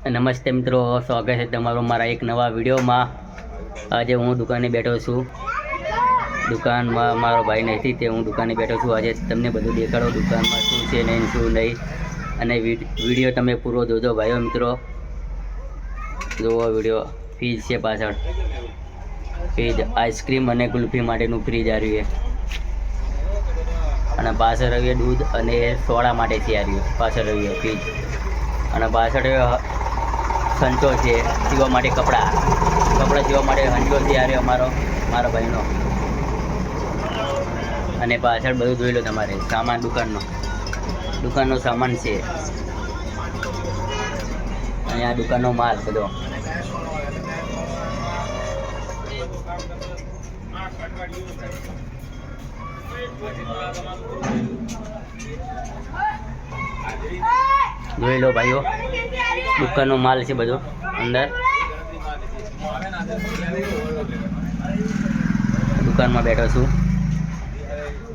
નમસ્તે મિત્રો, સ્વાગત છે તમારું મારા એક નવા વિડીયોમાં। આજે હું દુકાને બેઠો છું। દુકાનમાં મારો ભાઈ નથી તે હું દુકાને બેઠો છું। આજે તમને બધું દેખાડો દુકાનમાં શું છે ને શું નહીં, અને વિડીયો તમે પૂરો જોજો ભાઈઓ મિત્રો। જુઓ વિડીયો। ફ્રીજ છે પાછળ, ફ્રીજ આઈસ્ક્રીમ અને કુલ્ફી માટેનું ફ્રીજ આવ્યું છે, અને પાછળ રહ્યું દૂધ અને સોડા માટે છે આવ્યું પાછળ રહ્યું ફ્રીજ, અને પાછળ સંચો છે સીવા માટે કપડાં સીવા માટે સંચો છે આવ્યો મારા ભાઈનો। અને પાછળ બધું જોઈ લો તમારે સામાન દુકાનનો સામાન છે, અને આ દુકાનનો માલ બધો। જોઈ લો ભાઈઓ, દુકાનનો માલ છે બધો અંદર। દુકાનમાં બેઠો છું,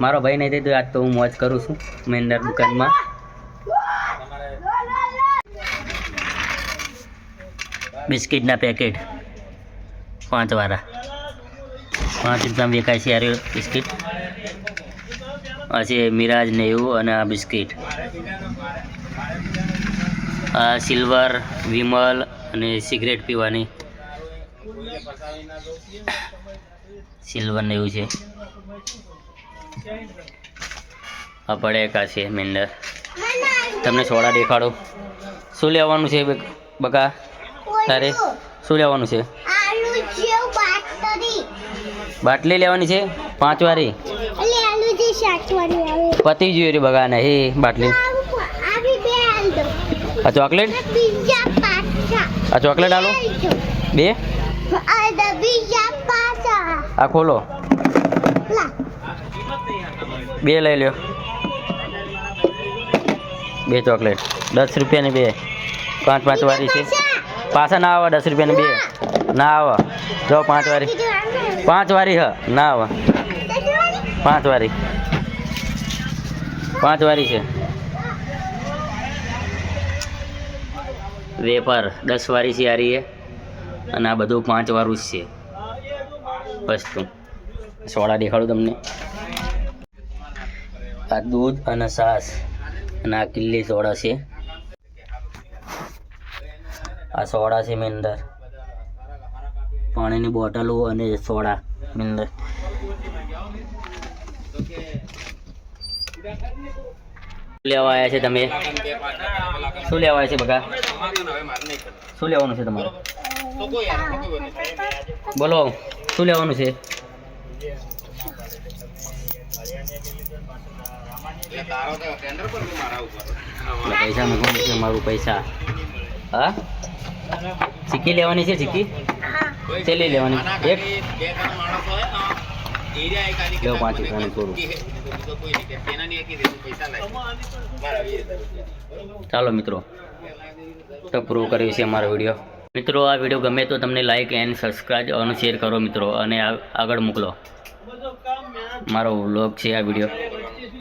મારો ભાઈ નથી તો આજ તો હું મોજ કરું છું મેં અંદર દુકાનમાં। બિસ્કિટના પેકેટ 5 વાળા 5 રૂપિયામાં વેચાય છે યાર બિસ્કિટ। આ છે મિરાજ ને એવું, અને આ બિસ્કિટ આ સિલ્વર વિમલ અને સિગરેટ પીવાની સિલ્વર ને એવું છે। આ પડેકા છે મેંદર। તમને સોડા દેખાડો। શું લેવાનું છે બકા તારે? શું લેવાનું છે? બાટલી લેવાની છે 5 વાળી? પતી જોઈએ રે બગા ને બાટલી। આ ચોકલેટ આલો 2। આ ખોલો 2 લઈ લ્યો। 2 ચોકલેટ 10 રૂપિયાની 2, 5 વાળી છે। પાછા ના આવે 10 રૂપિયાની 2 ના આવે। જો 5 વાળી હ ના આવે। 5 વાળી છે। વેપાર 10 વાળી છે આરી છે, અને આ બધું 5 વાળું જ છે વસ્તુ। સોડા દેખાડું તમને। આ દૂધ અને છાશ, અને આ કિલ્લી સોડા છે। આ સોડા છે મેં અંદર, પાણીની બોટલો અને સોડા મેં અંદર। લેવા આવ્યા છે તમે? શું લેવા આવ્યા છે બગા? શું લેવાનું છે તમારે? બોલો શું લેવાનું છે? પૈસા મૂકવાનું છે મારું પૈસા। હા ચીકી લેવાની છે? ચીકી ચેલી લેવાની? 1 લો 5 રૂપિયાનું થોડું। ચાલો મિત્રો, તો પૂરો કર્યો છે અમારો વિડીયો। મિત્રો આ વિડીયો ગમે તો તમને લાઈક એન્ડ સબસ્ક્રાઈબ અને શેર કરો મિત્રો, અને આગળ મોકલો। મારો વ્લોગ છે આ વિડીયો।